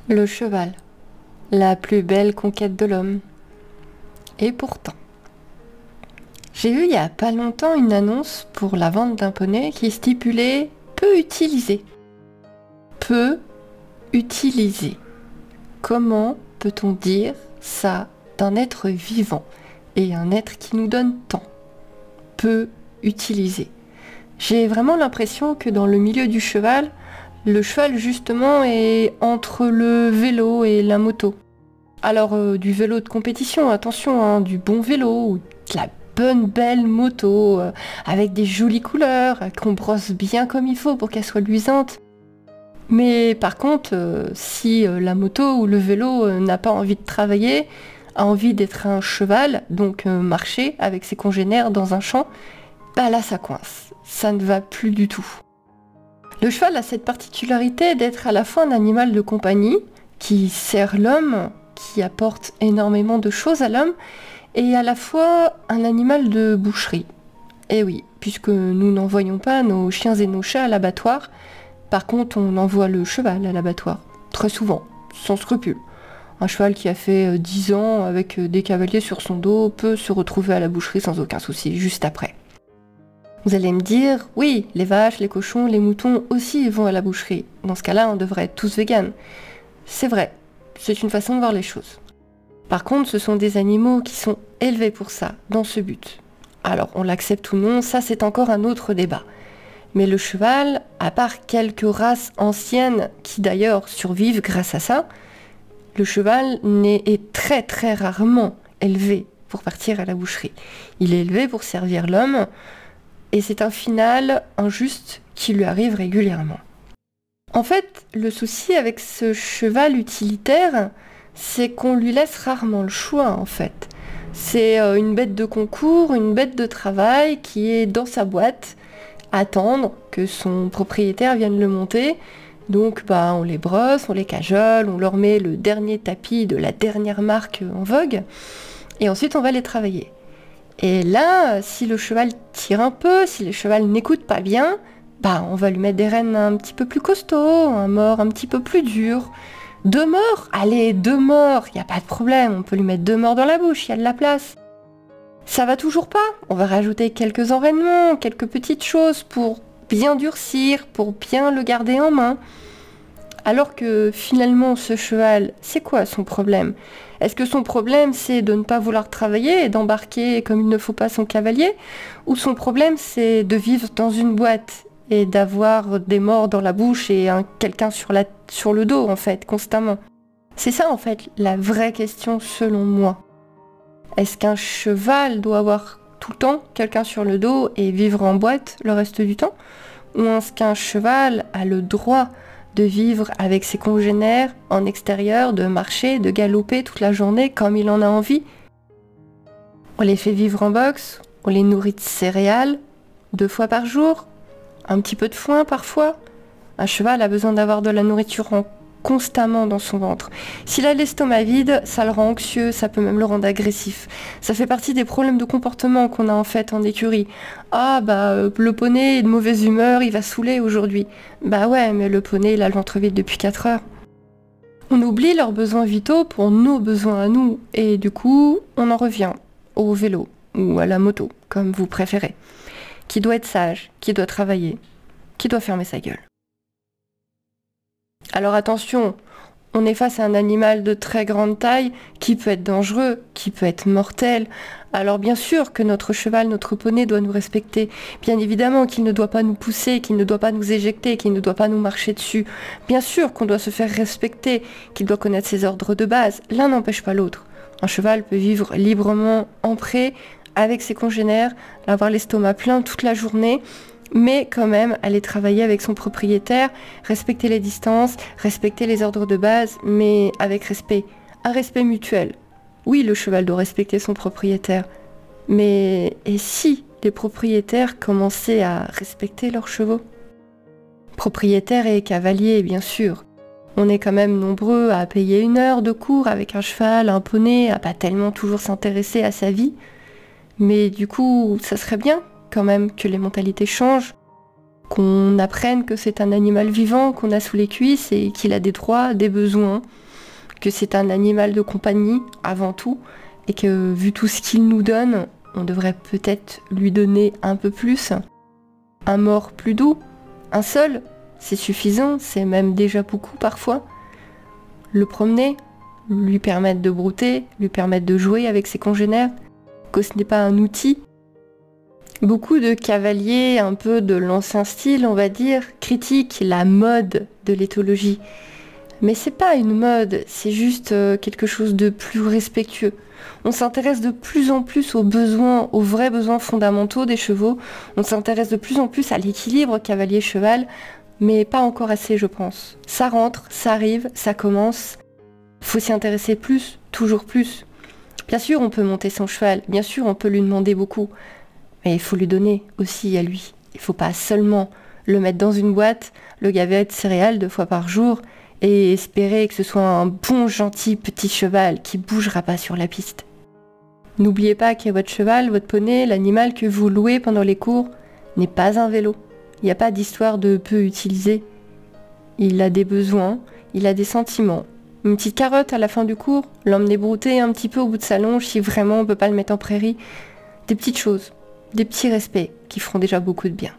Le cheval, la plus belle conquête de l'homme. Et pourtant, j'ai vu il y a pas longtemps une annonce pour la vente d'un poney qui stipulait peu utilisé. Peu utilisé. Comment peut-on dire ça d'un être vivant et un être qui nous donne tant? Peu utilisé. J'ai vraiment l'impression que dans le milieu du cheval, le cheval justement est entre le vélo et la moto. Alors du vélo de compétition, attention, hein, du bon vélo, ou de la bonne belle moto, avec des jolies couleurs, qu'on brosse bien comme il faut pour qu'elle soit luisante. Mais par contre, si la moto ou le vélo n'a pas envie de travailler, a envie d'être un cheval, donc marcher avec ses congénères dans un champ, bah là ça coince, ça ne va plus du tout. Le cheval a cette particularité d'être à la fois un animal de compagnie, qui sert l'homme, qui apporte énormément de choses à l'homme, et à la fois un animal de boucherie. Et oui, puisque nous n'envoyons pas nos chiens et nos chats à l'abattoir, par contre on envoie le cheval à l'abattoir, très souvent, sans scrupule. Un cheval qui a fait 10 ans avec des cavaliers sur son dos peut se retrouver à la boucherie sans aucun souci, juste après. Vous allez me dire, oui, les vaches, les cochons, les moutons aussi vont à la boucherie. Dans ce cas-là, on devrait être tous véganes. C'est vrai, c'est une façon de voir les choses. Par contre, ce sont des animaux qui sont élevés pour ça, dans ce but. Alors, on l'accepte ou non, ça c'est encore un autre débat. Mais le cheval, à part quelques races anciennes qui d'ailleurs survivent grâce à ça, le cheval est très très rarement élevé pour partir à la boucherie. Il est élevé pour servir l'homme, et c'est un final injuste qui lui arrive régulièrement. En fait, le souci avec ce cheval utilitaire, c'est qu'on lui laisse rarement le choix en fait. C'est une bête de concours, une bête de travail qui est dans sa boîte, attendre que son propriétaire vienne le monter. Donc on les brosse, on les cajole, on leur met le dernier tapis de la dernière marque en vogue, et ensuite on va les travailler. Et là, si le cheval tire un peu, si le cheval n'écoute pas bien, on va lui mettre des rênes un petit peu plus costauds, un mors un petit peu plus dur. 2 morts? Allez, 2 morts, il n'y a pas de problème, on peut lui mettre 2 morts dans la bouche, il y a de la place. Ça va toujours pas, on va rajouter quelques enraînements, quelques petites choses pour bien durcir, pour bien le garder en main. Alors que finalement, ce cheval, c'est quoi son problème? Est-ce que son problème, c'est de ne pas vouloir travailler et d'embarquer comme il ne faut pas son cavalier? Ou son problème, c'est de vivre dans une boîte et d'avoir des morts dans la bouche et quelqu'un sur le dos, en fait, constamment? C'est ça, en fait, la vraie question selon moi. Est-ce qu'un cheval doit avoir tout le temps quelqu'un sur le dos et vivre en boîte le reste du temps? Ou est-ce qu'un cheval a le droit de vivre avec ses congénères en extérieur, de marcher, de galoper toute la journée comme il en a envie? On les fait vivre en boxe, on les nourrit de céréales 2 fois par jour, un petit peu de foin parfois. Un cheval a besoin d'avoir de la nourriture constamment dans son ventre. S'il a l'estomac vide, ça le rend anxieux, ça peut même le rendre agressif. Ça fait partie des problèmes de comportement qu'on a en fait en écurie. Le poney est de mauvaise humeur, il va saouler aujourd'hui. Ouais, mais le poney il a le ventre vide depuis 4 heures. On oublie leurs besoins vitaux pour nos besoins à nous, et du coup, on en revient au vélo, ou à la moto, comme vous préférez. Qui doit être sage, qui doit travailler, qui doit fermer sa gueule. Alors attention, on est face à un animal de très grande taille qui peut être dangereux, qui peut être mortel. Alors bien sûr que notre cheval, notre poney doit nous respecter. Bien évidemment qu'il ne doit pas nous pousser, qu'il ne doit pas nous éjecter, qu'il ne doit pas nous marcher dessus. Bien sûr qu'on doit se faire respecter, qu'il doit connaître ses ordres de base. L'un n'empêche pas l'autre. Un cheval peut vivre librement en pré, avec ses congénères, avoir l'estomac plein toute la journée, mais quand même aller travailler avec son propriétaire, respecter les distances, respecter les ordres de base, mais avec respect. Un respect mutuel. Oui, le cheval doit respecter son propriétaire, mais et si les propriétaires commençaient à respecter leurs chevaux? Propriétaires et cavaliers, bien sûr. On est quand même nombreux à payer 1 heure de cours avec un cheval, un poney, à pas tellement toujours s'intéresser à sa vie. Mais du coup, ça serait bien quand même que les mentalités changent, qu'on apprenne que c'est un animal vivant qu'on a sous les cuisses et qu'il a des droits, des besoins, que c'est un animal de compagnie avant tout, et que vu tout ce qu'il nous donne, on devrait peut-être lui donner un peu plus. Un mort plus doux, un seul, c'est suffisant, c'est même déjà beaucoup parfois. Le promener, lui permettre de brouter, lui permettre de jouer avec ses congénères, que ce n'est pas un outil. Beaucoup de cavaliers, un peu de l'ancien style, on va dire, critiquent la mode de l'éthologie. Mais c'est pas une mode, c'est juste quelque chose de plus respectueux. On s'intéresse de plus en plus aux besoins, aux vrais besoins fondamentaux des chevaux. On s'intéresse de plus en plus à l'équilibre cavalier-cheval, mais pas encore assez, je pense. Ça rentre, ça arrive, ça commence. Faut s'y intéresser plus, toujours plus. Bien sûr, on peut monter son cheval, bien sûr, on peut lui demander beaucoup, mais il faut lui donner aussi à lui. Il faut pas seulement le mettre dans une boîte, le gaver de céréales 2 fois par jour et espérer que ce soit un bon, gentil petit cheval qui bougera pas sur la piste. N'oubliez pas que votre cheval, votre poney, l'animal que vous louez pendant les cours, n'est pas un vélo. Il n'y a pas d'histoire de peu utilisé. Il a des besoins, il a des sentiments. Une petite carotte à la fin du cours, l'emmener brouter un petit peu au bout de sa longe si vraiment on peut pas le mettre en prairie. Des petites choses, des petits respects qui feront déjà beaucoup de bien.